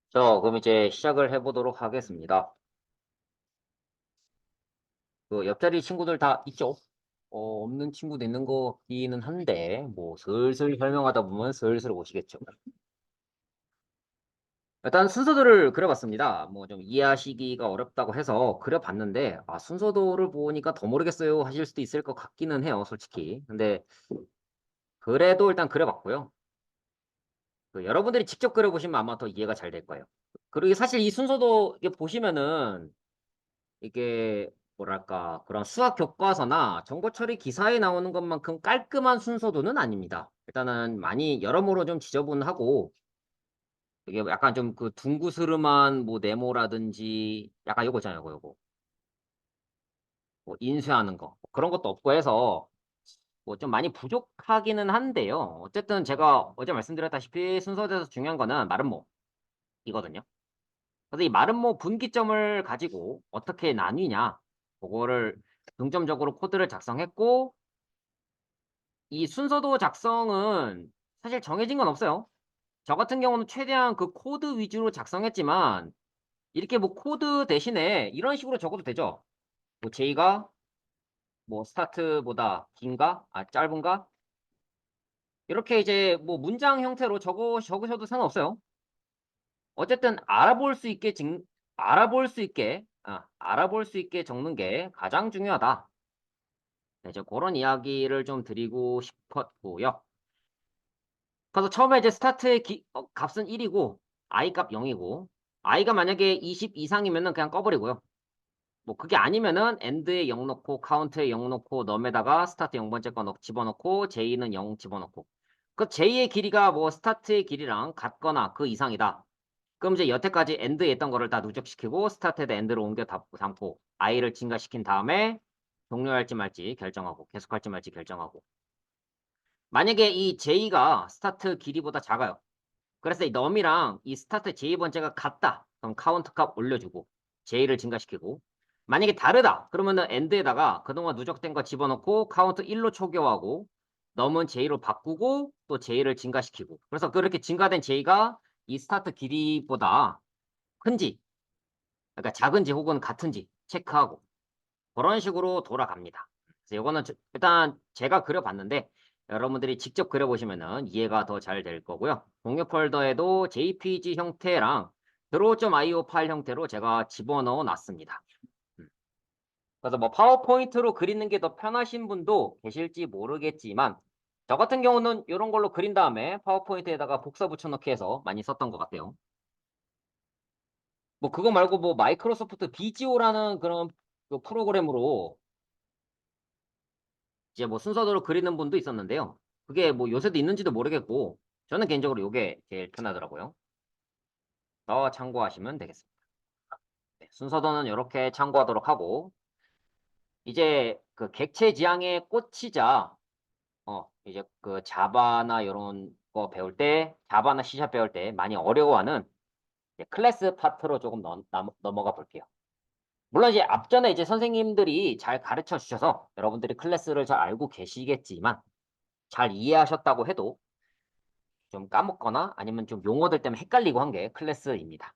자, 그럼 이제 시작을 해보도록 하겠습니다. 그 옆자리 친구들 다 있죠? 없는 친구도 있는 거 같기는 한데, 뭐, 슬슬 설명하다 보면 슬슬 오시겠죠. 일단 순서도를 그려봤습니다. 뭐 좀 이해하시기가 어렵다고 해서 그려봤는데, 아, 순서도를 보니까 더 모르겠어요 하실 수도 있을 것 같기는 해요, 솔직히. 근데, 그래도 일단 그려봤고요. 그 여러분들이 직접 그려보시면 아마 더 이해가 잘 될 거예요. 그리고 사실 이 순서도 이게 보시면은, 이게 뭐랄까 그런 수학 교과서나 정보 처리 기사에 나오는 것만큼 깔끔한 순서도는 아닙니다. 일단은 많이 여러모로 좀 지저분하고 이게 약간 좀 그 둥구스름한 뭐 네모라든지 약간 요거 있잖아요. 요거 뭐 인쇄하는 거 그런 것도 없고 해서 뭐 좀 많이 부족하기는 한데요. 어쨌든 제가 어제 말씀드렸다시피 순서대에서 중요한 거는 마름모이거든요. 그래서 이 마름모 분기점을 가지고 어떻게 나뉘냐 그거를 중점적으로 코드를 작성했고 이 순서도 작성은 사실 정해진 건 없어요. 저 같은 경우는 최대한 그 코드 위주로 작성했지만 이렇게 뭐 코드 대신에 이런 식으로 적어도 되죠. 뭐 J가 뭐 스타트보다 긴가? 아, 짧은가? 이렇게 이제 뭐 문장 형태로 적으셔도 상관없어요. 어쨌든 알아볼 수 있게 적는 게 가장 중요하다. 네, 이제 그런 이야기를 좀 드리고 싶었고요. 그래서 처음에 이제 스타트의 값은 1이고 i 값 0이고 i가 만약에 20 이상이면은 그냥 꺼버리고요. 뭐 그게 아니면은 end에 0 넣고 카운트에 0 넣고 num에다가 스타트 0번째 거 집어넣고 j는 0 집어넣고 그 j의 길이가 뭐 스타트의 길이랑 같거나 그 이상이다. 그럼 이제 여태까지 end에 있던 거를 다 누적시키고 스타트에다 end로 옮겨 담고 i를 증가시킨 다음에 종료할지 말지 결정하고 계속할지 말지 결정하고 만약에 이 j가 스타트 길이보다 작아요. 그래서 이 num이랑 이 스타트 j 번째가 같다. 그럼 카운트 값 올려주고 j를 증가시키고 만약에 다르다. 그러면은 end에다가 그동안 누적된 거 집어넣고 카운트 1로 초기화하고 num은 j로 바꾸고 또 j를 증가시키고 그래서 그렇게 증가된 j가 이 스타트 길이보다 큰지 그러니까 작은지 혹은 같은지 체크하고 그런 식으로 돌아갑니다. 그래서 이거는 일단 제가 그려봤는데 여러분들이 직접 그려보시면은 이해가 더 잘 될 거고요. 공유 폴더에도 JPG 형태랑 draw.io 파일 형태로 제가 집어넣어 놨습니다. 음. 그래서 뭐 파워포인트로 그리는 게 더 편하신 분도 계실지 모르겠지만 저 같은 경우는 이런 걸로 그린 다음에 파워포인트에다가 복사 붙여넣기 해서 많이 썼던 것 같아요. 뭐 그거 말고 뭐 마이크로소프트 비지오라는 그런 그 프로그램으로 이제 뭐 순서대로 그리는 분도 있었는데요. 그게 뭐 요새도 있는지도 모르겠고 저는 개인적으로 요게 제일 편하더라고요. 참고하시면 되겠습니다. 네, 순서도는 이렇게 참고하도록 하고 이제 그 객체 지향에 꽂히자 이제 그 자바나 요런 거 배울 때 자바나 C# 배울 때 많이 어려워하는 이제 클래스 파트로 조금 넘어가 볼게요. 물론 이제 앞전에 이제 선생님들이 잘 가르쳐 주셔서 여러분들이 클래스를 잘 알고 계시겠지만 잘 이해하셨다고 해도 좀 까먹거나 아니면 좀 용어들 때문에 헷갈리고 한 게 클래스입니다.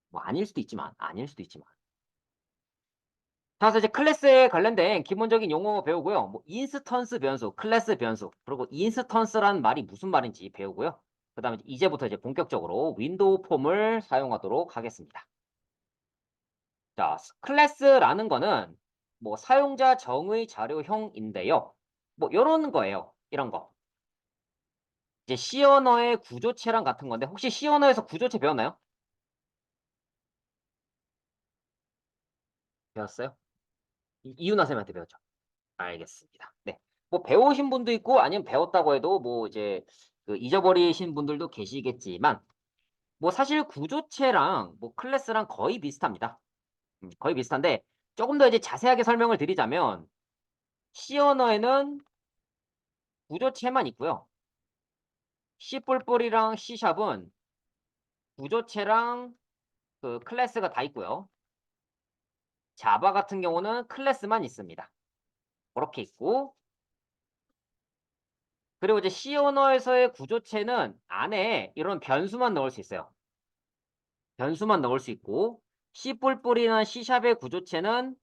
뭐 아닐 수도 있지만, 아닐 수도 있지만. 자, 그래서 이제 클래스에 관련된 기본적인 용어 배우고요. 뭐 인스턴스 변수, 클래스 변수, 그리고 인스턴스란 말이 무슨 말인지 배우고요. 그다음에 이제부터 이제 본격적으로 윈도우 폼을 사용하도록 하겠습니다. 자, 클래스라는 거는 뭐 사용자 정의 자료형인데요. 뭐 요런 거예요. 이런 거. 이제 C 언어의 구조체랑 같은 건데 혹시 C 언어에서 구조체 배웠나요? 배웠어요? 이윤아 쌤한테 배웠죠. 알겠습니다. 네. 뭐 배우신 분도 있고 아니면 배웠다고 해도 뭐 이제 그 잊어버리신 분들도 계시겠지만 뭐 사실 구조체랑 뭐 클래스랑 거의 비슷합니다. 거의 비슷한데 조금 더 이제 자세하게 설명을 드리자면 C 언어에는 구조체만 있고요. C 뿔뿔이랑 C 샵은 구조체랑 그 클래스가 다 있고요. 자바 같은 경우는 클래스만 있습니다. 그렇게 있고 그리고 이제 C 언어에서의 구조체는 안에 이런 변수만 넣을 수 있어요. 변수만 넣을 수 있고 C++이나 C샵의 구조체는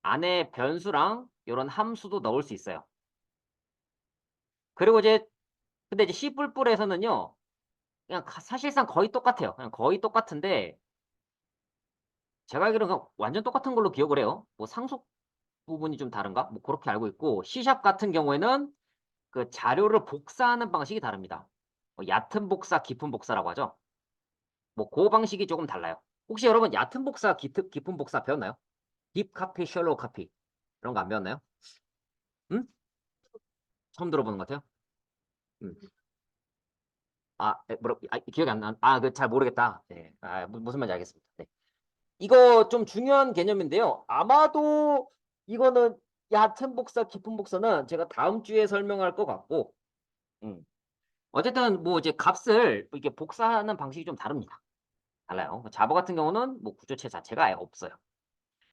안에 변수랑 이런 함수도 넣을 수 있어요. 그리고 이제 근데 이제 C++에서는요. 그냥 사실상 거의 똑같아요. 그냥 거의 똑같은데 제가 알기로는 그냥 완전 똑같은 걸로 기억을 해요. 뭐 상속 부분이 좀 다른가? 뭐 그렇게 알고 있고 C샵 같은 경우에는 그 자료를 복사하는 방식이 다릅니다. 뭐 얕은 복사, 깊은 복사라고 하죠. 뭐 그 방식이 조금 달라요. 혹시 여러분 얕은 복사, 깊은 복사 배웠나요? 딥 카피, 셜로우 카피 이런 거 안 배웠나요? 응? 처음 들어보는 것 같아요. 음. 기억이 안 나. 그 잘 모르겠다. 네. 무슨 말인지 알겠습니다. 네. 이거 좀 중요한 개념인데요. 아마도 이거는 얕은 복사, 깊은 복사는 제가 다음 주에 설명할 것 같고, 음. 어쨌든 뭐 이제 값을 이렇게 복사하는 방식이 좀 다릅니다. 달라요. 자바 같은 경우는 뭐 구조체 자체가 아예 없어요.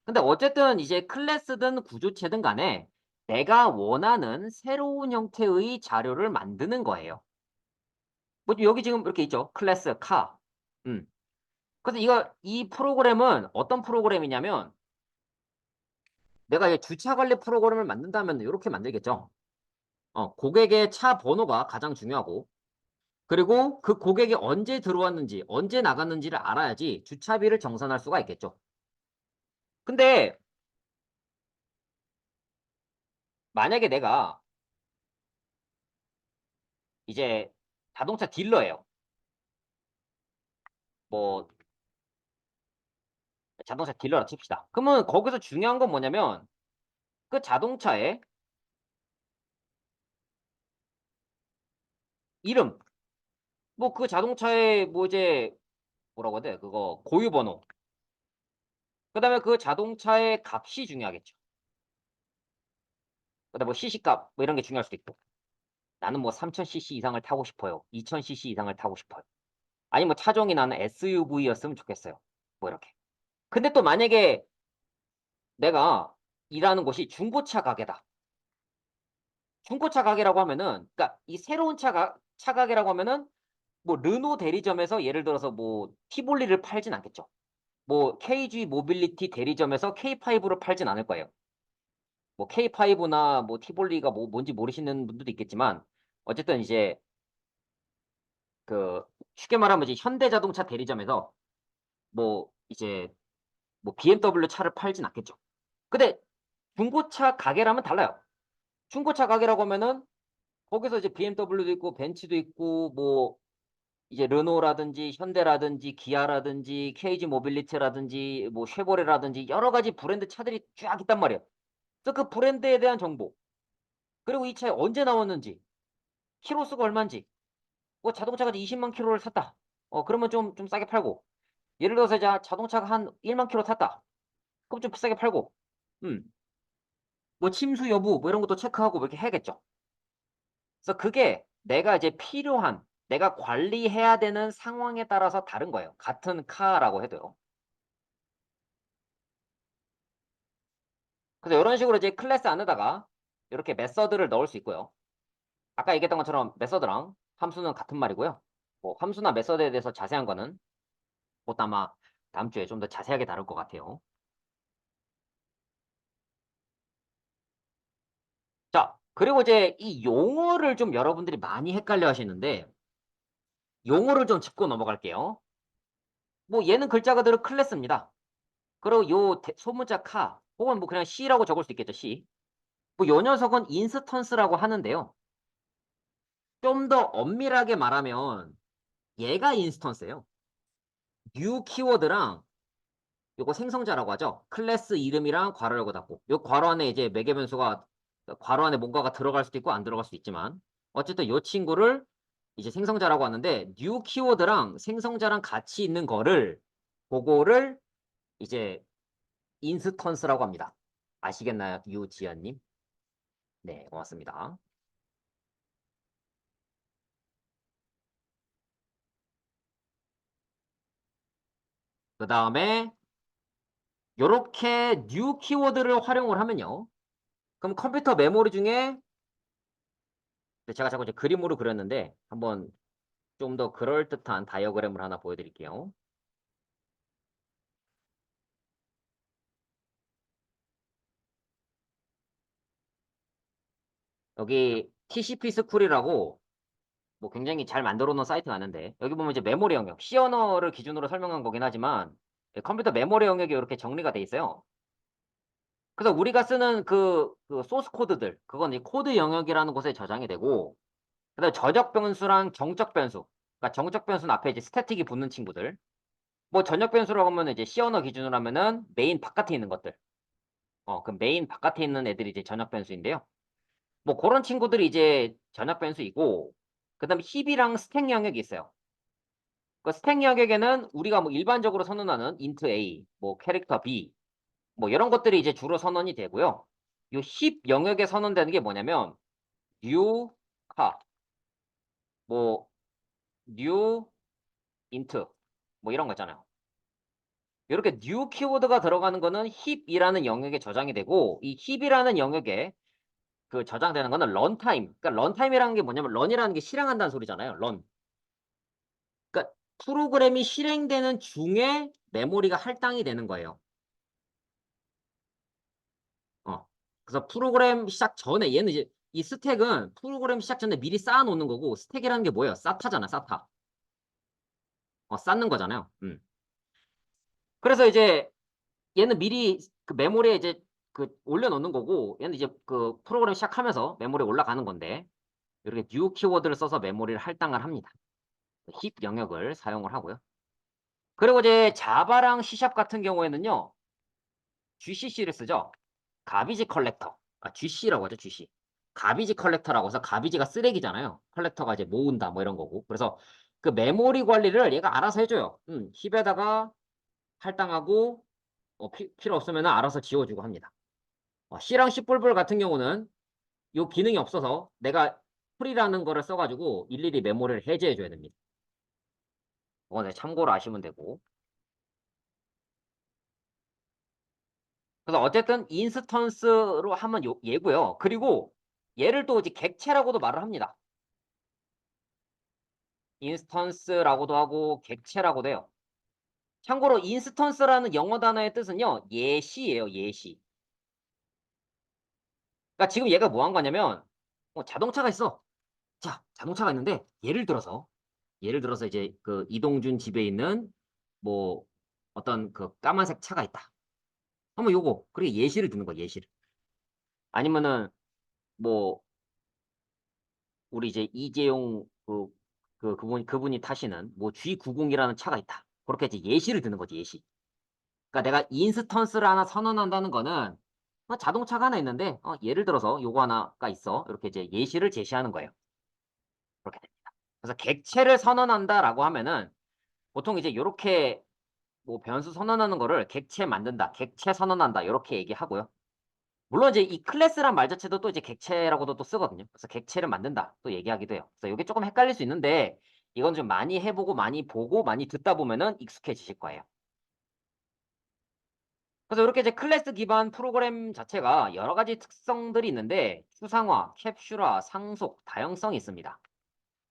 근데 어쨌든 이제 클래스든 구조체든 간에 내가 원하는 새로운 형태의 자료를 만드는 거예요. 뭐 여기 지금 이렇게 있죠. 클래스, 카. 음. 그래서 이 프로그램은 어떤 프로그램이냐면 내가 이 주차 관리 프로그램을 만든다면 이렇게 만들겠죠. 고객의 차 번호가 가장 중요하고 그리고 그 고객이 언제 들어왔는지 언제 나갔는지를 알아야지 주차비를 정산할 수가 있겠죠. 근데 만약에 내가 이제 자동차 딜러예요. 뭐 자동차 딜러라 칩시다. 그러면 거기서 중요한 건 뭐냐면 그 자동차의 이름, 뭐 그 자동차의 뭐 이제 뭐라고 해야 돼? 그거 고유 번호. 그다음에 그 자동차의 값이 중요하겠죠. 그다음에 뭐 CC값 뭐 이런 게 중요할 수도 있고. 나는 뭐 3000cc 이상을 타고 싶어요. 2000cc 이상을 타고 싶어요. 아니 뭐 차종이 나는 SUV였으면 좋겠어요. 뭐 이렇게. 근데 또 만약에 내가 일하는 곳이 중고차 가게다. 중고차 가게라고 하면은 그러니까 이 새로운 차 가게라고 하면은 뭐 르노 대리점에서 예를 들어서 뭐 티볼리를 팔진 않겠죠. 뭐 KG 모빌리티 대리점에서 K5를 팔진 않을 거예요. 뭐 K5나 뭐 티볼리가 뭐 뭔지 모르시는 분들도 있겠지만 어쨌든 이제 그 쉽게 말하면 이제 현대자동차 대리점에서 뭐 이제 뭐 BMW 차를 팔진 않겠죠. 근데 중고차 가게라면 달라요. 중고차 가게라고 하면은 거기서 이제 BMW도 있고 벤츠도 있고 뭐 이제 르노라든지 현대라든지 기아라든지 KG 모빌리티라든지 뭐 쉐보레라든지 여러 가지 브랜드 차들이 쫙 있단 말이에요. 그래서 그 브랜드에 대한 정보 그리고 이 차에 언제 나왔는지 키로수가 얼마인지 뭐 자동차가 20만 킬로를 탔다. 그러면 좀 싸게 팔고 예를 들어서 이제 자동차가 한 1만 킬로 탔다. 그럼 좀 비싸게 팔고 음. 뭐 침수 여부 뭐 이런 것도 체크하고 뭐 이렇게 해야겠죠. 그래서 그게 내가 이제 필요한 내가 관리해야 되는 상황에 따라서 다른 거예요. 같은 카라고 해도요. 그래서 이런 식으로 이제 클래스 안에다가 이렇게 메서드를 넣을 수 있고요. 아까 얘기했던 것처럼 메서드랑 함수는 같은 말이고요. 뭐 함수나 메서드에 대해서 자세한 거는 그것도 아마 다음 주에 좀 더 자세하게 다룰 것 같아요. 자, 그리고 이제 이 용어를 좀 여러분들이 많이 헷갈려 하시는데 용어를 좀 짚고 넘어갈게요. 뭐 얘는 글자 그대로 클래스입니다. 그리고 요 소문자 카 혹은 뭐 그냥 C라고 적을 수 있겠죠. C. 뭐 요 녀석은 인스턴스라고 하는데요. 좀 더 엄밀하게 말하면 얘가 인스턴스예요. new 키워드랑 요거 생성자라고 하죠. 클래스 이름이랑 괄호 열고 닫고. 요 괄호 안에 이제 매개 변수가 괄호 안에 뭔가가 들어갈 수도 있고 안 들어갈 수도 있지만 어쨌든 요 친구를 이제 생성자라고 하는데 new 키워드랑 생성자랑 같이 있는 거를 그거를 이제 인스턴스라고 합니다. 아시겠나요? 유지연님? 네, 고맙습니다. 그 다음에 요렇게 new 키워드를 활용을 하면요. 그럼 컴퓨터 메모리 중에 제가 자꾸 이제 그림으로 그렸는데 한번 좀 더 그럴듯한 다이어그램을 하나 보여드릴게요. 여기 TCP 스쿨이라고 뭐 굉장히 잘 만들어 놓은 사이트가 있는데 여기 보면 이제 메모리 영역, C 언어를 기준으로 설명한 거긴 하지만 컴퓨터 메모리 영역이 이렇게 정리가 돼 있어요. 그래서 우리가 쓰는 그 소스 코드들, 그건 이 코드 영역이라는 곳에 저장이 되고, 그다음에 전역 변수랑 정적 변수. 그러니까 정적 변수는 앞에 이제 스태틱이 붙는 친구들. 뭐 전역 변수라고 하면 이제 C 언어 기준으로 하면은 메인 바깥에 있는 것들. 그 메인 바깥에 있는 애들이 이제 전역 변수인데요. 뭐 그런 친구들이 이제 전역 변수이고, 그다음에 힙이랑 스택 영역이 있어요. 그 스택 영역에는 우리가 뭐 일반적으로 선언하는 int a, 뭐 캐릭터 b, 뭐 이런 것들이 이제 주로 선언이 되고요. 요 힙 영역에 선언되는 게 뭐냐면 new car, 뭐 new int, 뭐 이런 거 있잖아요. 이렇게 new 키워드가 들어가는 거는 힙이라는 영역에 저장이 되고 이 힙이라는 영역에 그 저장되는 거는 런타임. 그러니까 런타임이라는 게 뭐냐면 런이라는 게 실행한다는 소리잖아요. 런. 그러니까 프로그램이 실행되는 중에 메모리가 할당이 되는 거예요. 그래서 프로그램 시작 전에 얘는 이제 이 스택은 프로그램 시작 전에 미리 쌓아 놓는 거고 스택이라는 게 뭐예요? 사타잖아, 사타. 쌓는 거잖아요. 그래서 이제 얘는 미리 그 메모리에 이제 그 올려놓는 거고 얘는 이제 그 프로그램 시작하면서 메모리에 올라가는 건데 이렇게 new 키워드를 써서 메모리를 할당을 합니다. 힙 영역을 사용을 하고요. 그리고 이제 자바랑 C샵 같은 경우에는요. GCC를 쓰죠. 가비지 컬렉터. GC라고 하죠, GC. 가비지 컬렉터라고 해서 가비지가 쓰레기잖아요. 컬렉터가 이제 모은다 뭐 이런 거고. 그래서 그 메모리 관리를 얘가 알아서 해줘요. 힙에다가 할당하고 필요 없으면 알아서 지워주고 합니다. C랑 C++ 같은 경우는 요 기능이 없어서 내가 풀이라는 거를 써가지고 일일이 메모리를 해제해줘야 됩니다. 이거 참고로 아시면 되고. 그래서 어쨌든 인스턴스로 하면 얘고요. 그리고 얘를 또 이제 객체라고도 말을 합니다. 인스턴스라고도 하고 객체라고도 해요. 참고로 인스턴스라는 영어 단어의 뜻은요. 예시예요. 예시. 그러니까 지금 얘가 뭐 한 거냐면 자동차가 있어. 자, 자동차가 있는데 예를 들어서 이제 그 이동준 집에 있는 뭐 어떤 그 까만색 차가 있다. 한번 요거 그리고 예시를 드는 거야. 예시를. 아니면은 뭐 우리 이제 이재용 그분이 타시는 뭐 G90이라는 차가 있다. 그렇게 이제 예시를 드는 거지, 예시. 그러니까 내가 인스턴스를 하나 선언한다는 거는 자동차가 하나 있는데 예를 들어서 요거 하나가 있어. 이렇게 이제 예시를 제시하는 거예요. 그렇게 됩니다. 그래서 객체를 선언한다라고 하면은 보통 이제 요렇게 뭐 변수 선언하는 거를 객체 만든다, 객체 선언한다 이렇게 얘기하고요. 물론 이제 이 클래스란 말 자체도 또 이제 객체라고도 또 쓰거든요. 그래서 객체를 만든다 또 얘기하기도 해요. 그래서 이게 조금 헷갈릴 수 있는데 이건 좀 많이 해보고 많이 보고 많이 듣다 보면은 익숙해지실 거예요. 그래서 이렇게 이제 클래스 기반 프로그램 자체가 여러 가지 특성들이 있는데 추상화, 캡슐화, 상속, 다형성이 있습니다.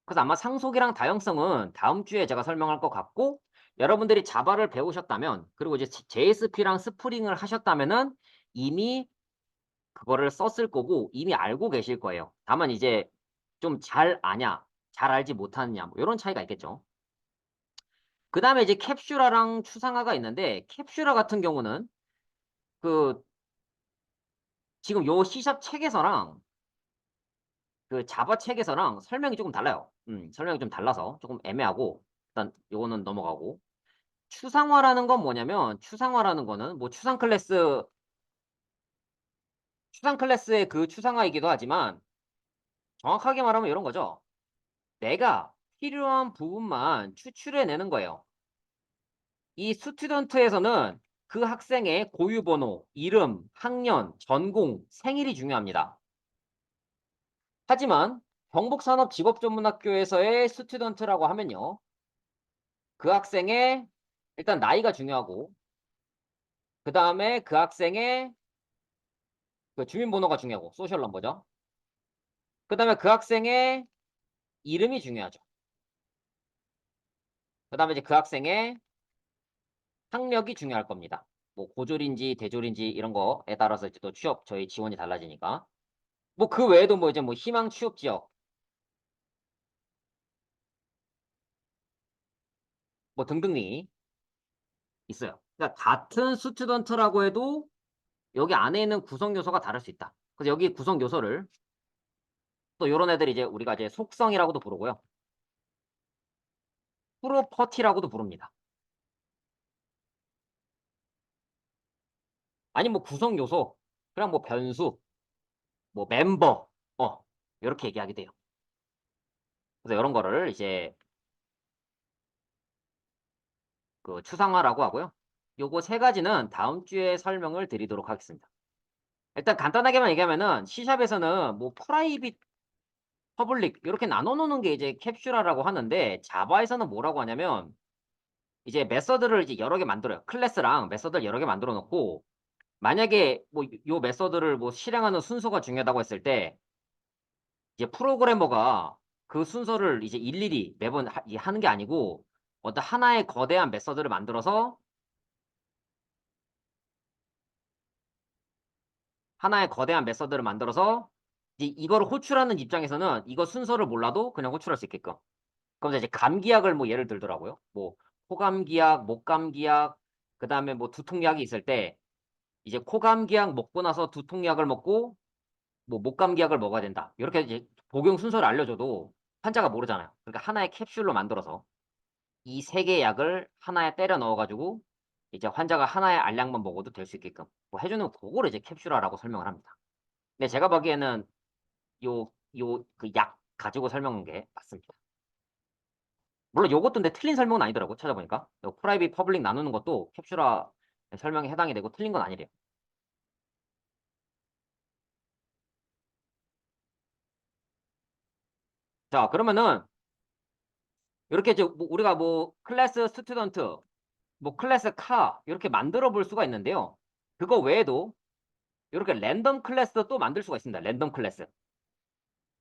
그래서 아마 상속이랑 다형성은 다음 주에 제가 설명할 것 같고 여러분들이 자바를 배우셨다면 그리고 이제 JSP랑 스프링을 하셨다면은 이미 그거를 썼을 거고 이미 알고 계실 거예요. 다만 이제 좀 잘 아냐, 잘 알지 못하느냐 뭐 이런 차이가 있겠죠. 그 다음에 이제 캡슐화랑 추상화가 있는데 캡슐화 같은 경우는 그 지금 요 C샵 책에서랑 그 자바 책에서랑 설명이 조금 달라요. 설명이 좀 달라서 조금 애매하고 일단 요거는 넘어가고 추상화라는 건 뭐냐면 추상화라는 거는 뭐 추상 클래스의 그 추상화이기도 하지만 정확하게 말하면 이런 거죠. 내가 필요한 부분만 추출해내는 거예요. 이 스튜던트에서는 그 학생의 고유번호, 이름, 학년, 전공, 생일이 중요합니다. 하지만 경북산업직업전문학교에서의 스튜던트라고 하면요. 그 학생의 일단 나이가 중요하고 그 다음에 그 학생의 그 주민번호가 중요하고 소셜 넘버죠. 그 다음에 그 학생의 이름이 중요하죠. 그 다음에 이제 그 학생의 학력이 중요할 겁니다. 뭐 고졸인지 대졸인지 이런 거에 따라서 이제 또 취업 저희 지원이 달라지니까. 뭐 그 외에도 뭐 이제 뭐 희망 취업 지역 뭐 등등이 있어요. 그러니까 같은 스튜던트라고 해도 여기 안에 있는 구성 요소가 다를 수 있다. 그래서 여기 구성 요소를 또 요런 애들이 이제 우리가 이제 속성이라고도 부르고요. 프로퍼티라고도 부릅니다. 아니 뭐 구성 요소, 그냥 뭐 변수, 뭐 멤버, 요렇게 얘기하게 돼요. 그래서 요런 거를 이제 그 추상화라고 하고요. 요거 세 가지는 다음 주에 설명을 드리도록 하겠습니다. 일단 간단하게만 얘기하면은 C샵에서는 뭐 프라이빗, 퍼블릭 요렇게 나눠 놓는 게 이제 캡슐화라고 하는데 자바에서는 뭐라고 하냐면 이제 메서드를 이제 여러 개 만들어요. 클래스랑 메서드를 여러 개 만들어 놓고 만약에 뭐 요 메서드를 뭐 실행하는 순서가 중요하다고 했을 때 이제 프로그래머가 그 순서를 이제 일일이 매번 하는 게 아니고 어떤 하나의 거대한 메서드를 만들어서 하나의 거대한 메서드를 만들어서 이제 이거를 호출하는 입장에서는 이거 순서를 몰라도 그냥 호출할 수 있게끔. 그럼 이제 감기약을 뭐 예를 들더라고요. 뭐 코감기약, 목감기약, 그다음에 뭐 두통약이 있을 때 이제 코감기약 먹고 나서 두통약을 먹고 뭐 목감기약을 먹어야 된다. 이렇게 이제 복용 순서를 알려줘도 환자가 모르잖아요. 그러니까 하나의 캡슐로 만들어서 이 세 개의 약을 하나에 때려 넣어 가지고 이제 환자가 하나의 알약만 먹어도 될 수 있게끔 뭐 해주는 그거를 이제 캡슐화라고 설명을 합니다. 근데 제가 보기에는 요 그 약 가지고 설명한 게 맞습니다. 물론 요것도 근데 틀린 설명은 아니더라고요, 찾아보니까. 요 프라이빗, 퍼블릭 나누는 것도 캡슐화 설명에 해당이 되고 틀린 건 아니래요. 자, 그러면은 요렇게 이제 뭐 우리가 뭐 클래스 스튜던트, 뭐 클래스 카 요렇게 만들어 볼 수가 있는데요. 그거 외에도 요렇게 랜덤 클래스도 또 만들 수가 있습니다. 랜덤 클래스.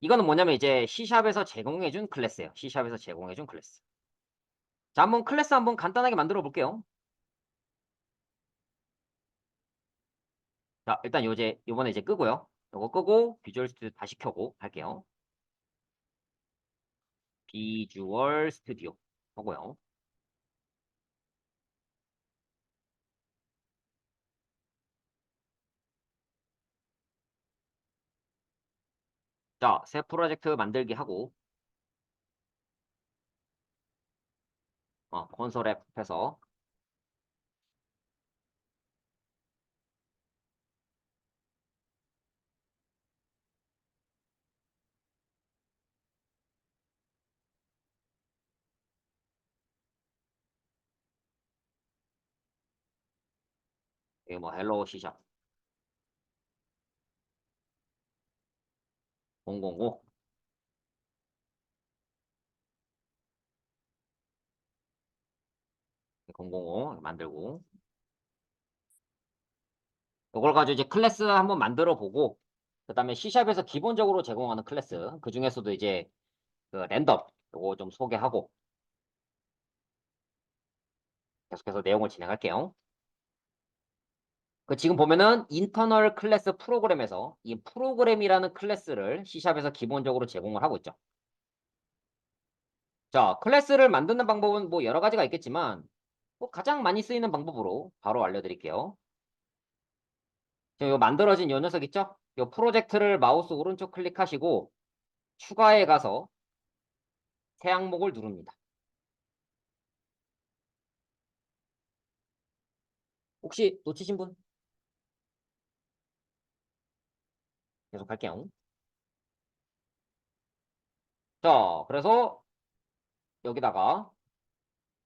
이거는 뭐냐면 이제 C샵에서 제공해 준 클래스예요. C샵에서 제공해 준 클래스. 자, 한번 클래스 한번 간단하게 만들어 볼게요. 자, 일단 요번에 이제 끄고요. 요거 끄고 비주얼 스튜디오 다시 켜고 할게요. 비주얼 스튜디오 하고요. 자, 새 프로젝트 만들기 하고 콘솔 앱에서 여기 뭐 헬로 C샵 005 005 만들고 이걸 가지고 이제 클래스 한번 만들어 보고 그다음에 C샵에서 기본적으로 제공하는 클래스 그중에서도 이제 그 랜덤 요거 좀 소개하고 계속해서 내용을 진행할게요. 그 지금 보면은 인터널 클래스 프로그램에서 이 프로그램이라는 클래스를 C샵에서 기본적으로 제공을 하고 있죠. 자, 클래스를 만드는 방법은 뭐 여러 가지가 있겠지만 뭐 가장 많이 쓰이는 방법으로 바로 알려드릴게요. 지금 요 만들어진 요 녀석 있죠? 요 프로젝트를 마우스 오른쪽 클릭하시고 추가에 가서 새 항목을 누릅니다. 혹시 놓치신 분? 계속 할게요. 자, 그래서 여기다가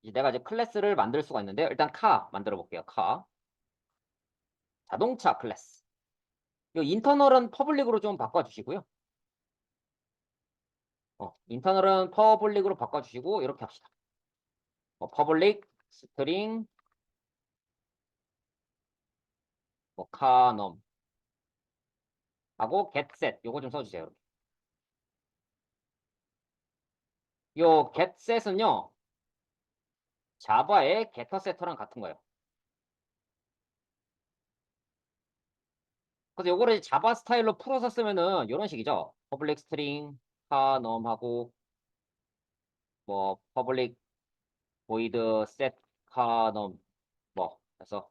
이제 내가 이제 클래스를 만들 수가 있는데요. 일단 카 만들어 볼게요. 카 자동차 클래스. 요 인터널은 퍼블릭으로 좀 바꿔주시고요. 인터널은 퍼블릭으로 바꿔주시고 이렇게 합시다. 퍼블릭 스트링 뭐 카넘 하고 getset 요거 좀 써주세요. 요 getset은요 자바의 getter setter랑 같은 거예요. 그래서 요거를 이제 자바 스타일로 풀어서 쓰면은 이런 식이죠. 퍼블릭 스트링 카넘하고 뭐 퍼블릭 보이드 셋 카넘 뭐 그래서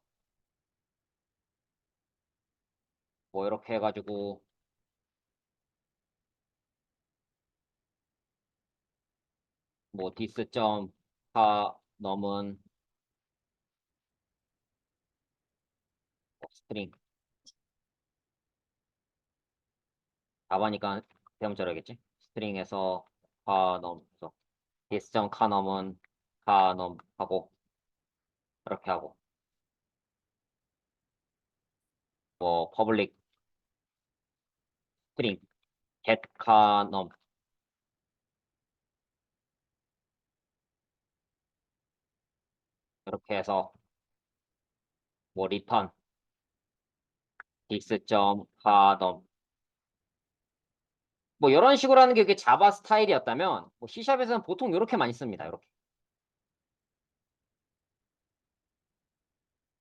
뭐 이렇게 해가지고 뭐 디스 점 카넘은 스트링 자바니까 대문자로겠지. 스트링에서 카넘 그래서 디스 점 카넘은 카넘 하고 이렇게 하고 뭐 퍼블릭 스트링 get 카넘 이렇게 해서 뭐 리턴 디스 점 카넘 뭐 이런 식으로 하는 게 이게 자바 스타일이었다면 뭐 C샵에서는 보통 이렇게 많이 씁니다. 이렇게.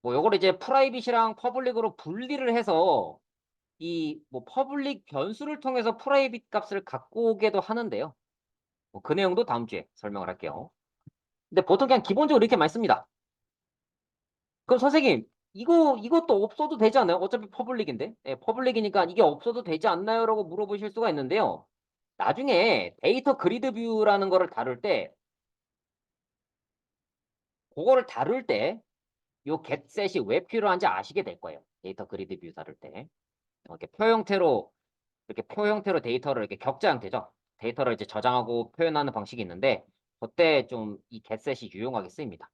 뭐 요걸 이제 프라이빗이랑 퍼블릭으로 분리를 해서 이 뭐 퍼블릭 변수를 통해서 프라이빗 값을 갖고 오게도 하는데요. 뭐 그 내용도 다음 주에 설명을 할게요. 근데 보통 그냥 기본적으로 이렇게 많이 씁니다. 그럼 선생님 이것도 없어도 되지 않아요? 어차피 퍼블릭인데. 예, 퍼블릭이니까 이게 없어도 되지 않나요? 라고 물어보실 수가 있는데요. 나중에 데이터 그리드 뷰라는 거를 다룰 때 그거를 다룰 때 요 get셋이 왜 필요한지 아시게 될 거예요. 데이터 그리드 뷰 다룰 때. 이렇게 표 형태로 데이터를 이렇게 격자 형태죠. 데이터를 이제 저장하고 표현하는 방식이 있는데 그때 좀 이 get셋이 유용하게 쓰입니다.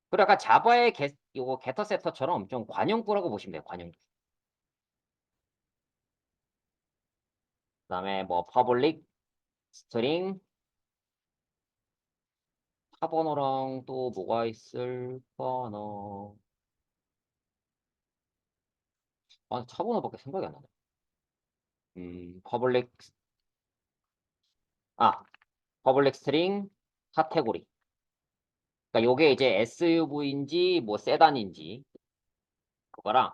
그리고 아까 자바의 요거 게터세터처럼 좀 관용구라고 보시면 돼요. 관용구. 그다음에 뭐 퍼블릭 스트링 차 번호랑 또 뭐가 있을까 너. 아, 차 번호밖에 생각이 안 나네. 퍼블릭 아 퍼블릭 스트링 카테고리. 그러니까 요게 이제 SUV인지 뭐 세단인지 그거랑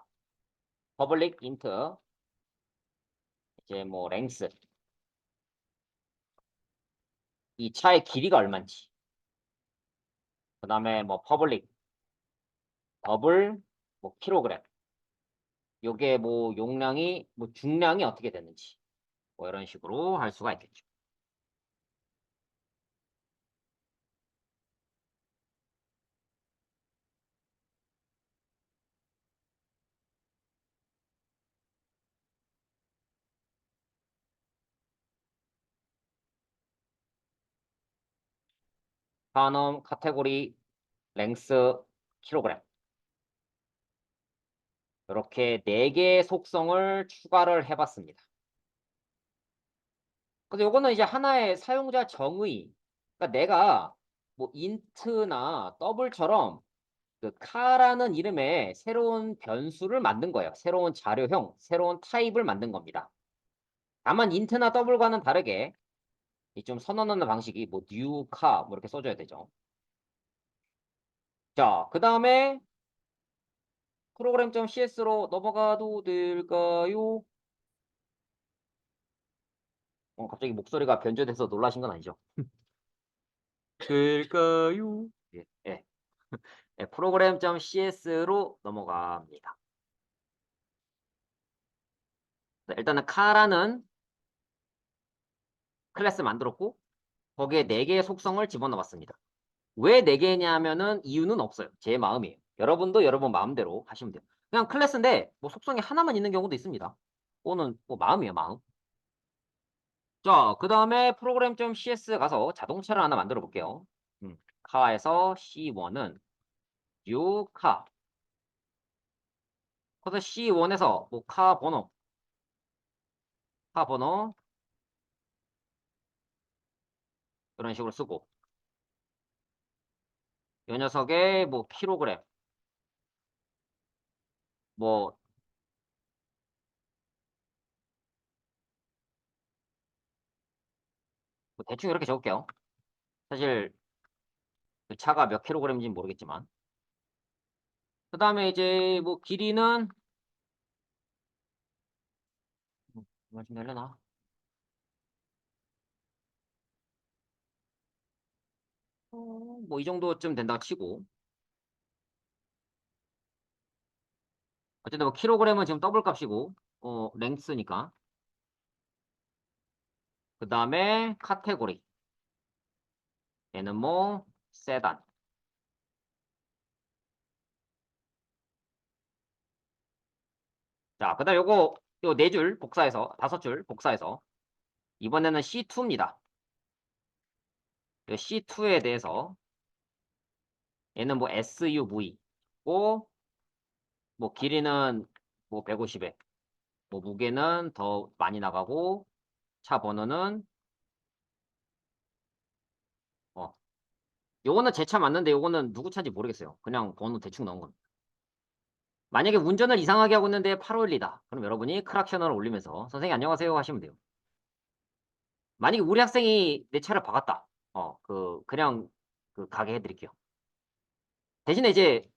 퍼블릭 인트 이제 뭐 랭스 이 차의 길이가 얼마인지 그다음에 뭐 퍼블릭 더블 뭐 킬로그램 요게 뭐 용량이 뭐 중량이 어떻게 되는지 뭐 이런 식으로 할 수가 있겠죠. 산업 카테고리 랭스 킬로그램 이렇게 4개의 속성을 추가를 해봤습니다. 그래서 요거는 이제 하나의 사용자 정의. 그러니까 내가 뭐 인트나 더블처럼 그 카라는 이름의 새로운 변수를 만든 거예요. 새로운 자료형, 새로운 타입을 만든 겁니다. 다만 인트나 더블과는 다르게 이 좀 선언하는 방식이 뭐 new 카 뭐 이렇게 써줘야 되죠. 자, 그 다음에 프로그램.cs로 넘어가도 될까요? 갑자기 목소리가 변조돼서 놀라신 건 아니죠? 될까요? 예, 예. 예, 프로그램.cs로 넘어갑니다. 네, 일단은 카라는 클래스 만들었고 거기에 4개의 속성을 집어넣었습니다. 왜 4개냐면은 이유는 없어요. 제 마음이에요. 여러분도 여러분 마음대로 하시면 돼요. 그냥 클래스인데 뭐 속성이 하나만 있는 경우도 있습니다. 그거는 뭐 마음이에요, 마음. 자, 그 다음에 프로그램.cs 가서 자동차를 하나 만들어 볼게요. 카에서 C1은 new 카. 그래서 C1에서 뭐 카 번호 이런 식으로 쓰고 이 녀석의 뭐 킬로그램 뭐, 뭐 대충 이렇게 적을게요. 사실 그 차가 몇 킬로그램인지는 모르겠지만 그 다음에 이제 뭐 길이는 얼마 좀 되려나? 뭐 이 정도쯤 된다고 치고. 어쨌든 뭐 킬로그램은 지금 더블 값이고, 랭스니까. 그 다음에 카테고리. 얘는 뭐, 세단. 자, 그 다음 요 네 줄 복사해서, 다섯 줄 복사해서. 이번에는 C2입니다. 이 C2에 대해서 얘는 뭐 SUV. 고, 뭐 길이는 뭐 150에, 뭐 무게는 더 많이 나가고, 차 번호는, 어, 요거는 제 차 맞는데 요거는 누구 차인지 모르겠어요. 그냥 번호 대충 넣은 겁니다. 만약에 운전을 이상하게 하고 있는데 8월이다. 그럼 여러분이 크락션을 올리면서 선생님 안녕하세요 하시면 돼요. 만약에 우리 학생이 내 차를 박았다. 그냥 가게 해드릴게요. 대신에 이제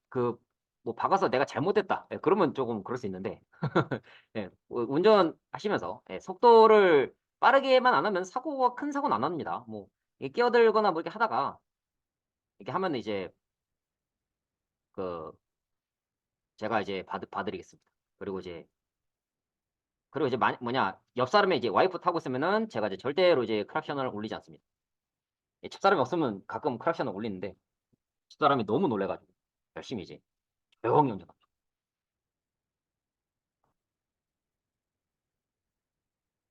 뭐 박아서 내가 잘못했다. 예, 그러면 조금 그럴 수 있는데 예, 운전하시면서 예, 속도를 빠르게만 안 하면 사고가 큰 사고는 안 납니다. 뭐 이게 끼어들거나 뭐 이렇게 하다가 이렇게 하면 이제 그 제가 이제 봐드리겠습니다. 그리고 이제 뭐냐 옆 사람이 이제 와이프 타고 있으면은 제가 이제 절대로 이제 크락션을 올리지 않습니다. 예, 집사람이 없으면 가끔 크락션을 올리는데 집사람이 너무 놀래가지고 열심히 이제 조용히 운전합니다.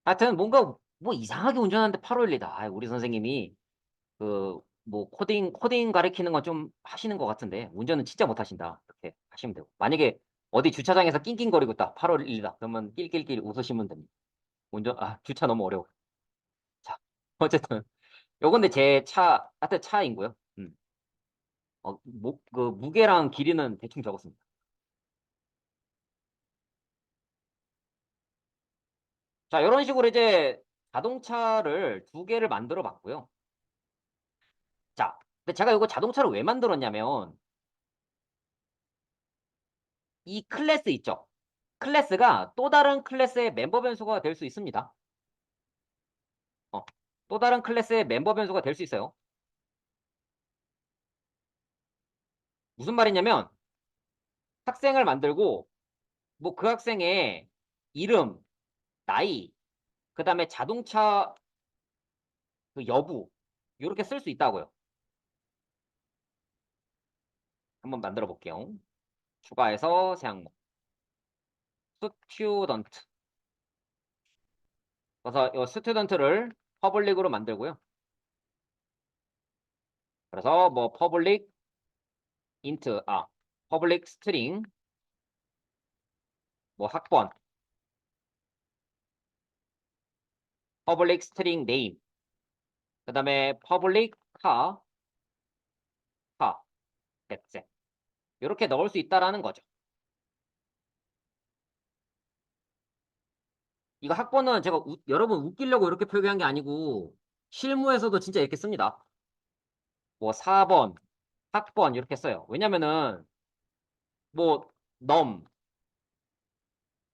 하여튼 뭔가 뭐 이상하게 운전하는데 8월이다. 우리 선생님이 뭐 코딩 가르치는 건 좀 하시는 것 같은데 운전은 진짜 못 하신다. 이렇게 하시면 되고 만약에 어디 주차장에서 낑낑거리고 있다. 8월이다. 그러면 낄낄낄 웃으시면 됩니다. 주차 너무 어려워. 자, 어쨌든 요건데 제 차, 하여튼 차인고요. 무게랑 길이는 대충 적었습니다. 자, 이런 식으로 이제 자동차를 두 개를 만들어 봤고요. 자, 근데 제가 이거 자동차를 왜 만들었냐면 이 클래스 있죠? 클래스가 또 다른 클래스의 멤버 변수가 될 수 있습니다. 어, 또 다른 클래스의 멤버 변수가 될 수 있어요. 무슨 말이냐면 학생을 만들고 뭐 그 학생의 이름, 나이, 그다음에 자동차 그 여부 이렇게 쓸 수 있다고요. 한번 만들어 볼게요. 추가해서 새 항목 스튜던트. 그래서 이 스튜던트를 퍼블릭으로 만들고요. 그래서 뭐 퍼블릭 인트 퍼블릭 스트링 뭐 학번 퍼블릭 스트링 네임 그다음에 퍼블릭 카 셋셋 이렇게 넣을 수 있다라는 거죠. 이거 학번은 제가 여러분 웃기려고 이렇게 표기한 게 아니고 실무에서도 진짜 이렇게 씁니다. 뭐 4번, 학번 이렇게 써요. 왜냐면은 뭐 넘,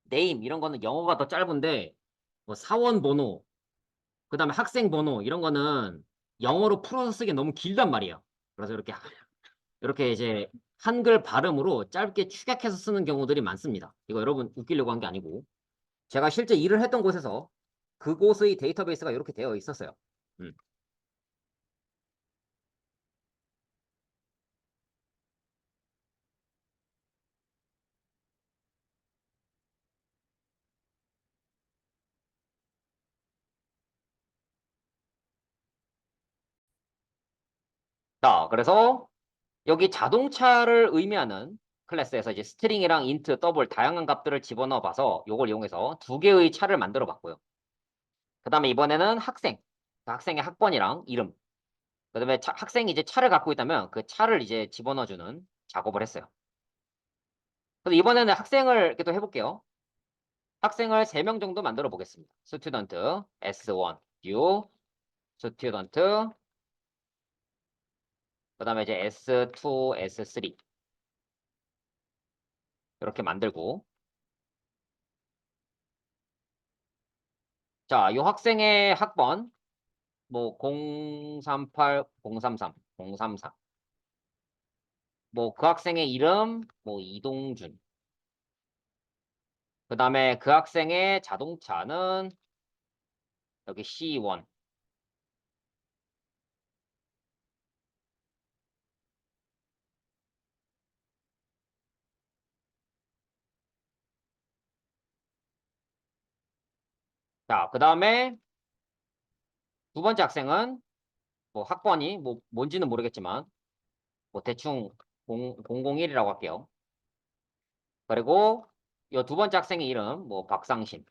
네임 이런 거는 영어가 더 짧은데 뭐 사원 번호, 그다음에 학생 번호 이런 거는 영어로 풀어서 쓰기 너무 길단 말이에요. 그래서 이렇게 이제 한글 발음으로 짧게 축약해서 쓰는 경우들이 많습니다. 이거 여러분 웃기려고 한 게 아니고 제가 실제 일을 했던 곳에서 그곳의 데이터베이스가 이렇게 되어 있었어요. 음. 자, 그래서 여기 자동차를 의미하는 클래스에서 이제 스트링이랑 인트, 더블 다양한 값들을 집어넣어 봐서 이걸 이용해서 두 개의 차를 만들어 봤고요. 그 다음에 이번에는 학생, 그 학생의 학번이랑 이름, 그 다음에 학생이 이제 차를 갖고 있다면 그 차를 이제 집어넣어 주는 작업을 했어요. 그래서 이번에는 학생을 이렇게 또 해볼게요. 학생을 3명 정도 만들어 보겠습니다. 스튜던트 S1, 뉴, 스튜던트, 그 다음에 이제 S2, S3 이렇게 만들고 자, 요 학생의 학번 뭐 038, 033, 033. 뭐 그 학생의 이름 뭐 이동준. 그다음에 그 학생의 자동차는 여기 C1. 자, 그다음에 두 번째 학생은 뭐 학번이 뭐 뭔지는 모르겠지만 뭐 대충 001이라고 할게요. 그리고 요 두 번째 학생의 이름 뭐 박상신.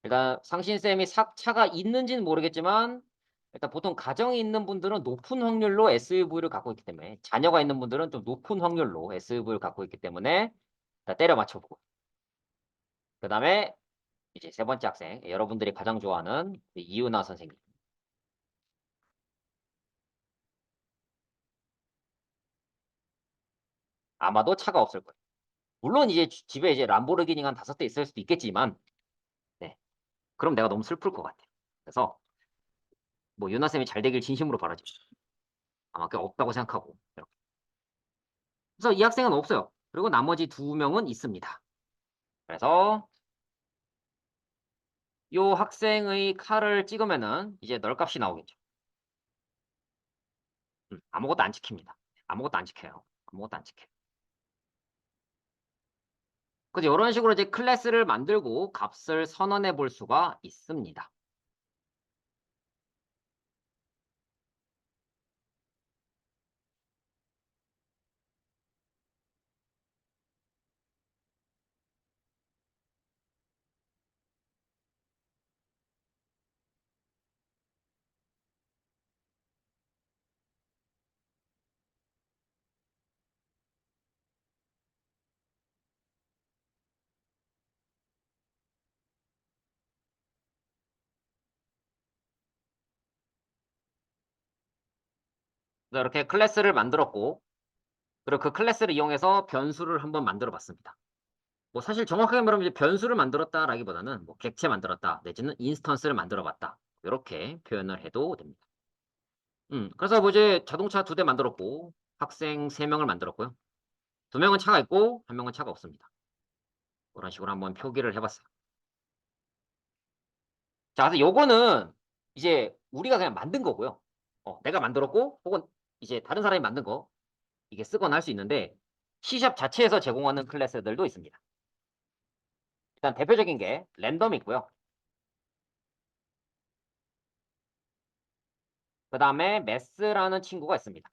일단 상신쌤이 차가 있는지는 모르겠지만 일단 보통 가정이 있는 분들은 높은 확률로 SUV를 갖고 있기 때문에 자녀가 있는 분들은 좀 높은 확률로 SUV를 갖고 있기 때문에 다 때려 맞춰보고 그 다음에 이제 세 번째 학생 여러분들이 가장 좋아하는 이윤아 선생님. 아마도 차가 없을 거예요. 물론 이제 집에 이제 람보르기니가 한 5대 있을 수도 있겠지만 네. 그럼 내가 너무 슬플 것 같아요. 그래서 뭐 윤아 쌤이 잘 되길 진심으로 바라죠. 아마 꽤 없다고 생각하고 이렇게. 그래서 이 학생은 없어요. 그리고 나머지 두 명은 있습니다. 그래서 요 학생의 칼을 찍으면은 이제 널값이 나오겠죠. 아무것도 안 찍힙니다. 아무것도 안 찍혀요. 아무것도 안 찍혀요. 그래서 이런 식으로 이제 클래스를 만들고 값을 선언해 볼 수가 있습니다. 그래서 이렇게 클래스를 만들었고 그리고 그 클래스를 이용해서 변수를 한번 만들어 봤습니다. 뭐 사실 정확하게 말하면 이제 변수를 만들었다라기보다는 뭐 객체 만들었다 내지는 인스턴스를 만들어 봤다. 이렇게 표현을 해도 됩니다. 그래서 뭐 이제 자동차 2대 만들었고 학생 3명을 만들었고요. 2명은 차가 있고 1명은 차가 없습니다. 그런 식으로 한번 표기를 해봤어요. 자, 그래서 요거는 이제 우리가 그냥 만든 거고요. 내가 만들었고 혹은 이제 다른 사람이 만든 거 이게 쓰거나 할 수 있는데 C샵 자체에서 제공하는 클래스들도 있습니다. 일단 대표적인 게 랜덤 있고요. 그 다음에 매스라는 친구가 있습니다.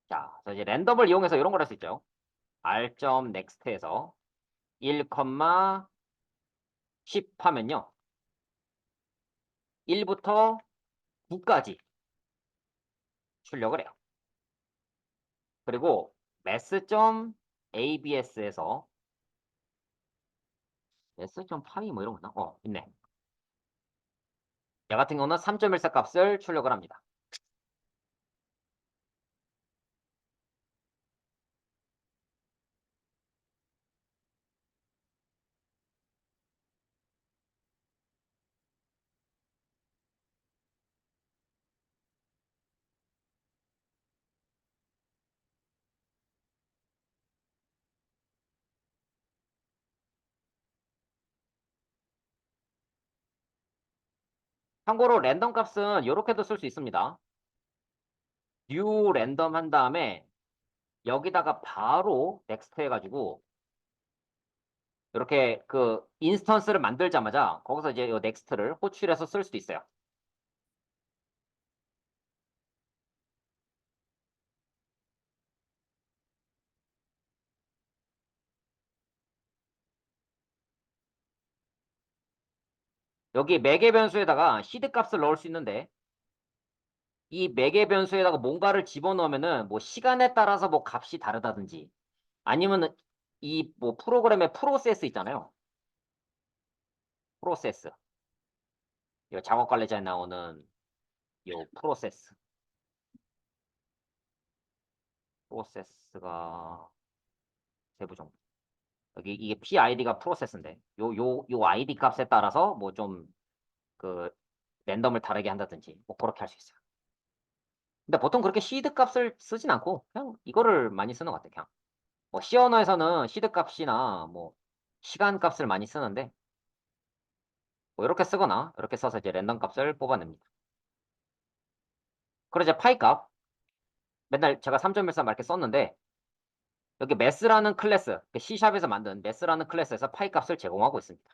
자, 그래서 이제 랜덤을 이용해서 이런 걸 할 수 있죠. r.next에서 1, 10 하면요. 1부터 9까지 출력을 해요. 그리고 mass.abs에서 mass.pi 뭐 이런 거나? 있네. 얘 같은 경우는 3.14 값을 출력을 합니다. 참고로 랜덤 값은 이렇게도 쓸 수 있습니다. new 랜덤 한 다음에 여기다가 바로 next 해가지고 이렇게 그 인스턴스를 만들자마자 거기서 이제 이 next를 호출해서 쓸 수도 있어요. 여기 매개 변수에다가 시드 값을 넣을 수 있는데 이 매개 변수에다가 뭔가를 집어넣으면은 뭐 시간에 따라서 뭐 값이 다르다든지 아니면은 이 뭐 프로그램의 프로세스 있잖아요. 프로세스. 이 작업 관리자에 나오는 요 프로세스. 프로세스가 세부 정보. 여기 이게 PID가 프로세스인데 요 ID 값에 따라서 뭐 좀 그 랜덤을 다르게 한다든지 뭐 그렇게 할 수 있어요. 근데 보통 그렇게 시드 값을 쓰진 않고 그냥 이거를 많이 쓰는 것 같아요. 그냥 뭐 C 언어에서는 시드 값이나 뭐 시간 값을 많이 쓰는데 뭐 이렇게 쓰거나 이렇게 써서 이제 랜덤 값을 뽑아냅니다. 그리고 이제 파이 값 맨날 제가 3.14 이렇게 썼는데 여기 매스라는 클래스 C샵에서 만든 매스라는 클래스에서 파이 값을 제공하고 있습니다.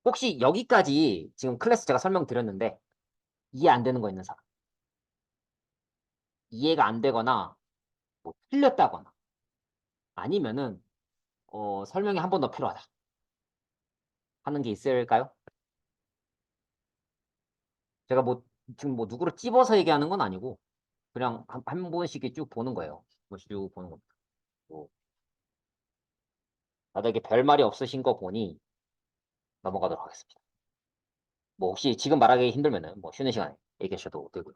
혹시 여기까지 지금 클래스 제가 설명드렸는데 이해 안 되는 거 있는 사람? 이해가 안 되거나 뭐 틀렸다거나 아니면은 설명이 한 번 더 필요하다 하는 게 있을까요? 제가 뭐 지금 뭐 누구를 찝어서 얘기하는 건 아니고 그냥 한 번씩 쭉 보는 거예요. 쭉 보는 겁니다. 뭐 다들 이렇게 별말이 없으신 거 보니 넘어가도록 하겠습니다. 뭐 혹시 지금 말하기 힘들면은 뭐 쉬는 시간에 얘기하셔도 되고요.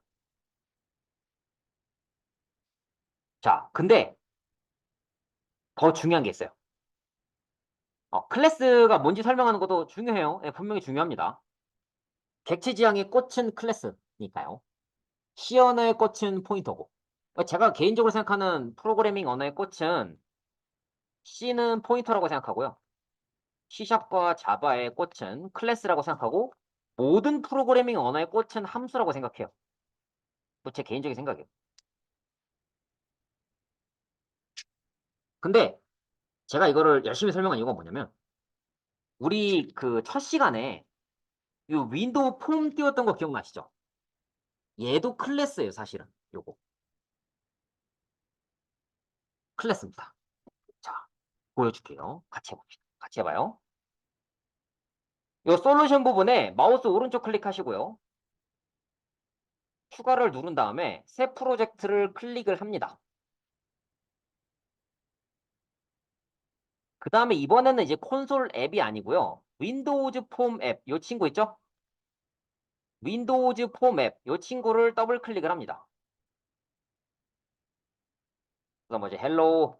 자, 근데 더 중요한 게 있어요. 클래스가 뭔지 설명하는 것도 중요해요. 예, 분명히 중요합니다. 객체 지향의 꽃은 클래스니까요. C 언어의 꽃은 포인터고. 제가 개인적으로 생각하는 프로그래밍 언어의 꽃은 C는 포인터라고 생각하고요. C샵과 자바의 꽃은 클래스라고 생각하고 모든 프로그래밍 언어의 꽃은 함수라고 생각해요. 뭐 제 개인적인 생각이에요. 근데 제가 이거를 열심히 설명한 이유가 뭐냐면 우리 그 첫 시간에 이 윈도우 폼 띄웠던 거 기억나시죠? 얘도 클래스예요, 사실은. 요거 클래스입니다. 자, 보여줄게요. 같이 해봅시다. 같이 해봐요. 요 솔루션 부분에 마우스 오른쪽 클릭하시고요. 추가를 누른 다음에 새 프로젝트를 클릭을 합니다. 그 다음에 이번에는 이제 콘솔 앱이 아니고요. 윈도우즈 폼 앱, 요 친구 있죠? 윈도우즈 폼 앱, 요 친구를 더블 클릭을 합니다. 그래서 뭐 이제 헬로우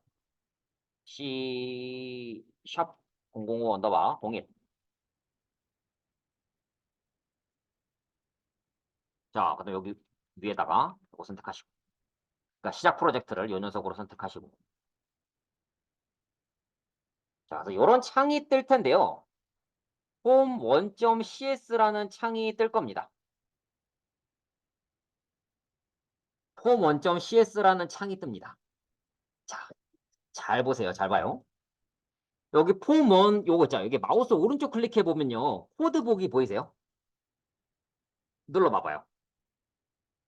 C 샵 005 언더바 01. 자, 그다음 여기 위에다가 이거 선택하시고. 그러니까 시작 프로젝트를 요 녀석으로 선택하시고. 자, 그래서 요런 창이 뜰 텐데요. 폼 1.cs라는 창이 뜰 겁니다. 폼 1.cs라는 창이 뜹니다. 자, 잘 보세요. 잘 봐요. 여기 폼 1 요거 있잖아요. 여기 마우스 오른쪽 클릭해 보면요. 코드 보기 보이세요? 눌러 봐봐요.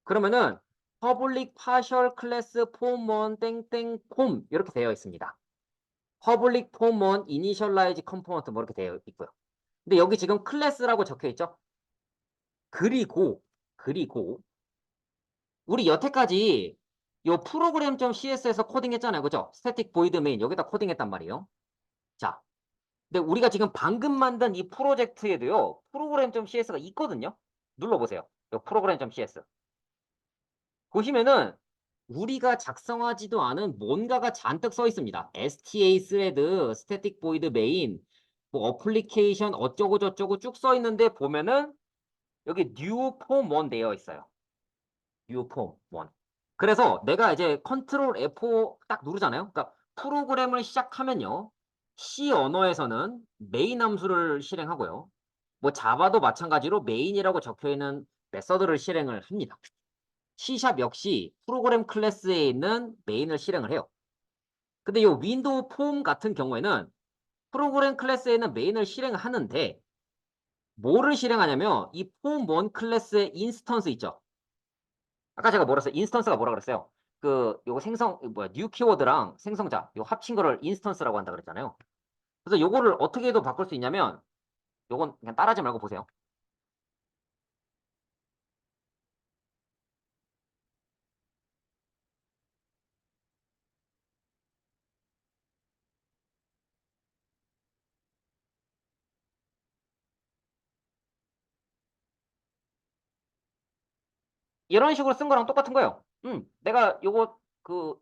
그러면은 public partial class form 1 땡땡 폼 이렇게 되어 있습니다. public form 1 initialize component 뭐 이렇게 되어 있고요. 근데 여기 지금 클래스라고 적혀 있죠? 그리고 우리 여태까지 요 프로그램.cs에서 코딩했잖아요. 그죠? static void main 여기다 코딩했단 말이에요. 자, 근데 우리가 지금 방금 만든 이 프로젝트에도요. 프로그램.cs가 있거든요. 눌러보세요. 요 프로그램.cs. 보시면은 우리가 작성하지도 않은 뭔가가 잔뜩 써 있습니다. STA thread, static void main, 뭐 어플리케이션 어쩌고 저쩌고 쭉 써 있는데 보면은 여기 new form 1 되어 있어요. new form 1. 그래서 내가 이제 컨트롤 F4 딱 누르잖아요. 그러니까 프로그램을 시작하면요. C 언어에서는 메인 함수를 실행하고요. 뭐 자바도 마찬가지로 메인이라고 적혀 있는 메서드를 실행을 합니다. C샵 역시 프로그램 클래스에 있는 메인을 실행을 해요. 근데 이 윈도우 폼 같은 경우에는 프로그램 클래스에 있는 메인을 실행하는데 뭐를 실행하냐면 이 폼 1 클래스의 인스턴스 있죠. 아까 제가 뭐라 했어요? 인스턴스가 뭐라 그랬어요? 요거 뭐야, 뉴 키워드랑 생성자, 요 합친 거를 인스턴스라고 한다 그랬잖아요. 그래서 요거를 어떻게 해도 바꿀 수 있냐면, 요건 그냥 따라하지 말고 보세요. 이런 식으로 쓴 거랑 똑같은 거예요. 내가 요거 그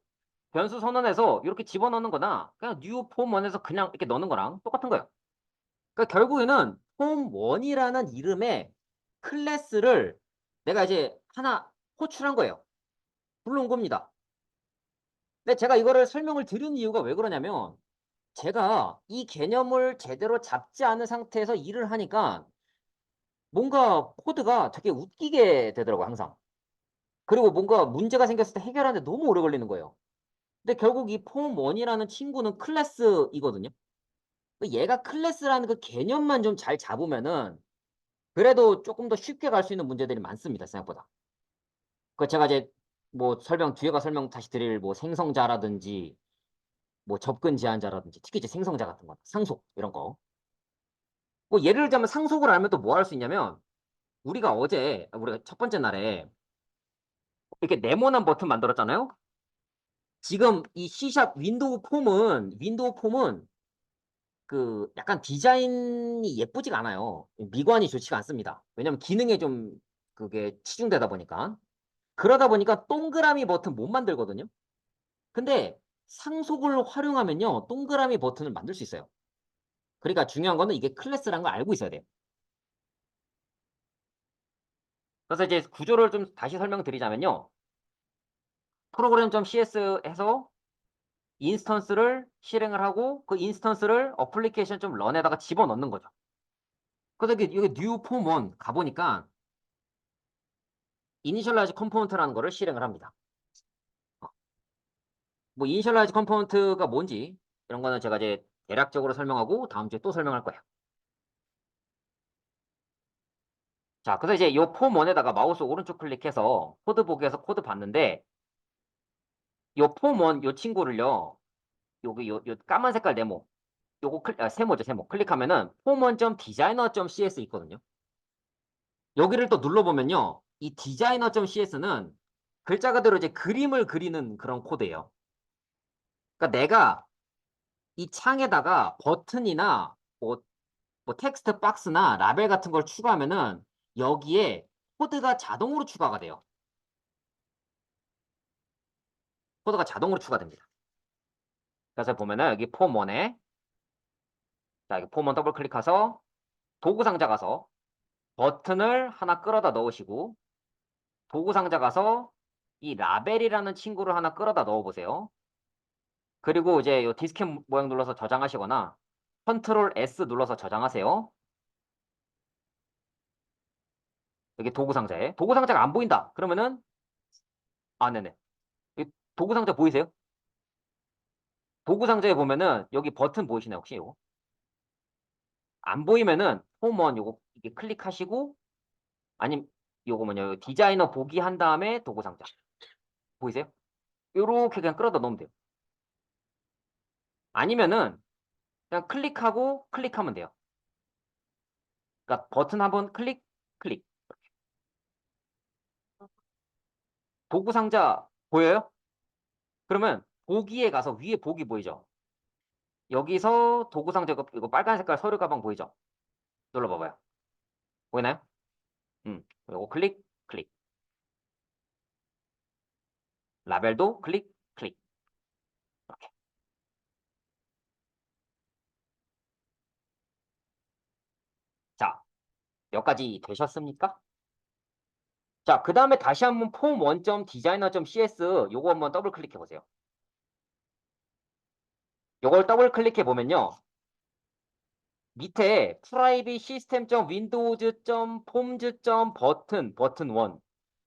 변수 선언해서 이렇게 집어넣는 거나 그냥 new 폼 1에서 그냥 이렇게 넣는 거랑 똑같은 거예요. 그러니까 결국에는 폼 1이라는 이름의 클래스를 내가 이제 하나 호출한 거예요. 불러온 겁니다. 근데 제가 이거를 설명을 드린 이유가 왜 그러냐면 제가 이 개념을 제대로 잡지 않은 상태에서 일을 하니까 뭔가 코드가 되게 웃기게 되더라고요, 항상. 그리고 뭔가 문제가 생겼을 때 해결하는데 너무 오래 걸리는 거예요. 근데 결국 이 폼1이라는 친구는 클래스이거든요. 얘가 클래스라는 그 개념만 좀 잘 잡으면은 그래도 조금 더 쉽게 갈 수 있는 문제들이 많습니다, 생각보다. 그 제가 이제 뭐 뒤에가 설명 다시 드릴 뭐 생성자라든지 뭐 접근 제한자라든지 특히 이제 생성자 같은 거, 상속 이런 거. 뭐 예를 들자면 상속을 알면 또 뭐 할 수 있냐면 우리가 첫 번째 날에 이렇게 네모난 버튼 만들었잖아요. 지금 이 C샵 윈도우 폼은 그 약간 디자인이 예쁘지가 않아요. 미관이 좋지가 않습니다. 왜냐면 기능에 좀 그게 치중되다 보니까. 그러다 보니까 동그라미 버튼 못 만들거든요. 근데 상속을 활용하면요. 동그라미 버튼을 만들 수 있어요. 그러니까 중요한 거는 이게 클래스라는 걸 알고 있어야 돼요. 그래서 이제 구조를 좀 다시 설명드리자면요. 프로그램.cs 해서 인스턴스를 실행을 하고 그 인스턴스를 어플리케이션 좀 런에다가 집어넣는 거죠. 그래서 여기 new form 1 가보니까 이니셜라이즈 컴포넌트라는 거를 실행을 합니다. 뭐 이니셜라이즈 컴포넌트가 뭔지 이런 거는 제가 이제 대략적으로 설명하고 다음 주에 또 설명할 거예요. 자, 그래서 이제 요폼 1에다가 마우스 오른쪽 클릭해서 코드 보기에서 코드 봤는데 요폼 1 요 친구를요. 여기 요 까만 색깔 네모 요거 세모죠, 세모. 클릭하면은 폼1.designer.cs 있거든요. 여기를 또 눌러보면요. 이 designer.cs는 글자 그대로 이제 그림을 그리는 그런 코드예요. 그러니까 내가 이 창에다가 버튼이나 뭐 텍스트 박스나 라벨 같은 걸 추가하면은 여기에 코드가 자동으로 추가가 돼요. 코드가 자동으로 추가됩니다. 그래서 보면은 여기 폼 1에 자, 여기 폼1 더블 클릭해서 도구 상자 가서 버튼을 하나 끌어다 넣으시고 도구 상자 가서 이 라벨이라는 친구를 하나 끌어다 넣어 보세요. 그리고 이제 요 디스켓 모양 눌러서 저장하시거나 컨트롤 S 눌러서 저장하세요. 여기 도구 상자에. 도구 상자가 안 보인다. 그러면은 네네. 도구 상자 보이세요? 도구 상자에 보면은 여기 버튼 보이시나요, 혹시 요거? 안 보이면은 홈원 요거 이게 클릭하시고 아니면 요거 뭐냐 디자이너 보기 한 다음에 도구 상자. 보이세요? 요렇게 그냥 끌어다 넣으면 돼요. 아니면은 그냥 클릭하고 클릭하면 돼요. 그러니까 버튼 한번 클릭, 클릭. 도구 상자 보여요? 그러면 보기에 가서 위에 보기 보이죠? 여기서 도구 상자 이거 빨간 색깔 서류 가방 보이죠? 눌러봐봐요. 보이나요? 요거 클릭, 클릭. 라벨도 클릭, 클릭. 이렇게. 자, 여기까지 되셨습니까? 자, 그 다음에 다시 한번 폼1.designer.cs 요거 한번 더블 클릭해 보세요. 요걸 더블 클릭해 보면요. 밑에 프라이빗 시스템 윈도우즈 폼즈 버튼 1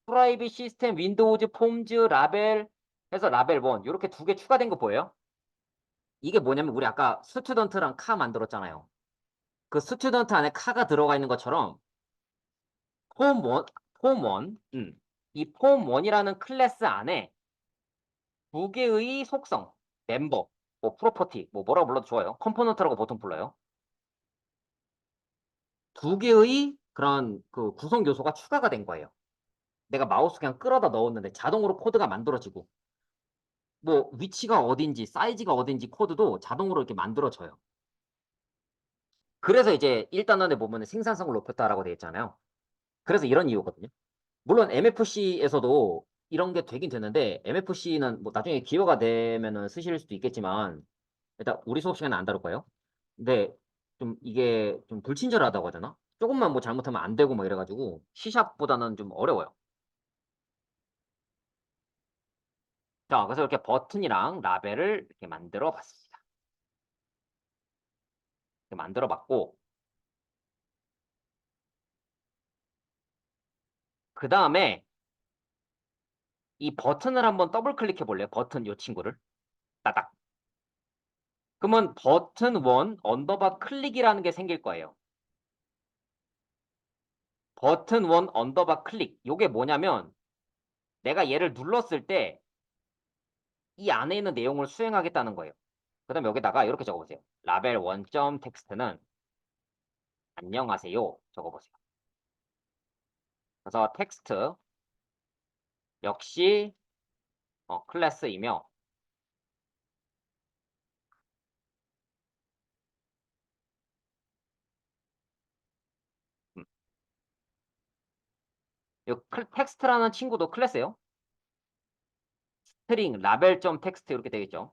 프라이빗 시스템 윈도우즈 폼즈 라벨 해서 라벨 1 이렇게 두 개 추가된 거 보여요? 이게 뭐냐면 우리 아까 스튜던트랑 카 만들었잖아요. 그 스튜던트 안에 카가 들어가 있는 것처럼 폼 1, 이 폼 1이라는 클래스 안에 두 개의 속성, 멤버, 뭐 프로퍼티, 뭐 뭐라고 불러도 좋아요. 컴포넌트라고 보통 불러요. 두 개의 그런 그 구성 요소가 추가가 된 거예요. 내가 마우스 그냥 끌어다 넣었는데 자동으로 코드가 만들어지고 뭐 위치가 어딘지 사이즈가 어딘지 코드도 자동으로 이렇게 만들어져요. 그래서 이제 1단원에 보면 생산성을 높였다라고 되어 있잖아요. 그래서 이런 이유거든요. 물론 MFC에서도 이런 게 되긴 되는데 MFC는 뭐 나중에 기회가 되면은 쓰실 수도 있겠지만 일단 우리 수업 시간에 안 다룰 거예요. 근데 좀 이게 좀 불친절하다고 하잖나 조금만 뭐 잘못하면 안 되고 막 이래가지고 C샵보다는 좀 어려워요. 자, 그래서 이렇게 버튼이랑 라벨을 이렇게 만들어 봤습니다. 이렇게 만들어 봤고 그 다음에 이 버튼을 한번 더블 클릭해 볼래요? 버튼 요 친구를 따닥. 그러면 버튼 원 언더바 클릭이라는 게 생길 거예요. 버튼 원 언더바 클릭. 요게 뭐냐면 내가 얘를 눌렀을 때 이 안에 있는 내용을 수행하겠다는 거예요. 그다음 여기다가 이렇게 적어보세요. 라벨 원점 텍스트는 안녕하세요. 적어보세요. 그래서 텍스트 역시 클래스이며 음, 요 텍스트라는 친구도 클래스예요. 스트링 라벨점 텍스트 이렇게 되겠죠.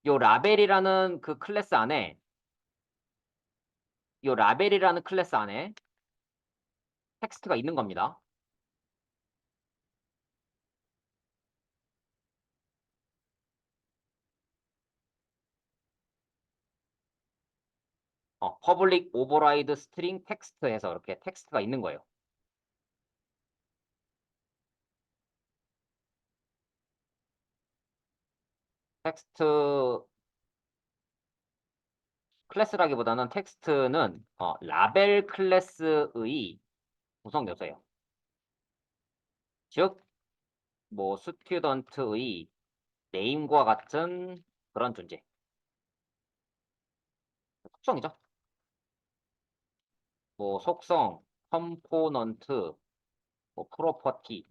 요 라벨이라는 그 클래스 안에 요 라벨이라는 클래스 안에 텍스트가 있는 겁니다. 퍼블릭 오버라이드 스트링 텍스트 해서 이렇게 텍스트가 있는 거예요. 텍스트 클래스라기보다는 텍스트는 라벨 클래스의 구성 요소예요. 즉, 뭐 스튜던트의 네임과 같은 그런 존재. 속성이죠. 뭐 속성, 컴포넌트, 뭐 프로퍼티.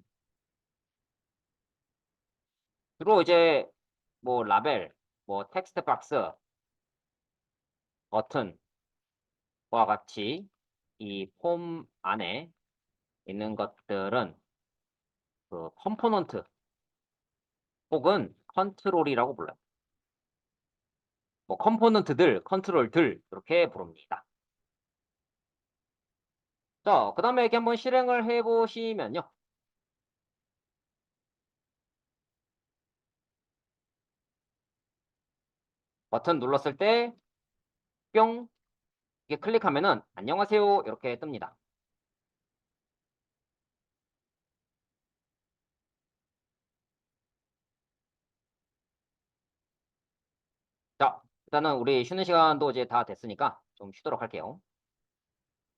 주로 이제 뭐 라벨, 뭐 텍스트 박스, 버튼과 같이 이 폼 안에 있는 것들은 그 컴포넌트 혹은 컨트롤이라고 불러요. 뭐 컴포넌트들, 컨트롤들 이렇게 부릅니다. 자, 그 다음에 이렇게 한번 실행을 해보시면요. 버튼 눌렀을 때 뿅 이렇게 클릭하면은 안녕하세요 이렇게 뜹니다. 자, 일단은 우리 쉬는 시간도 이제 다 됐으니까 좀 쉬도록 할게요.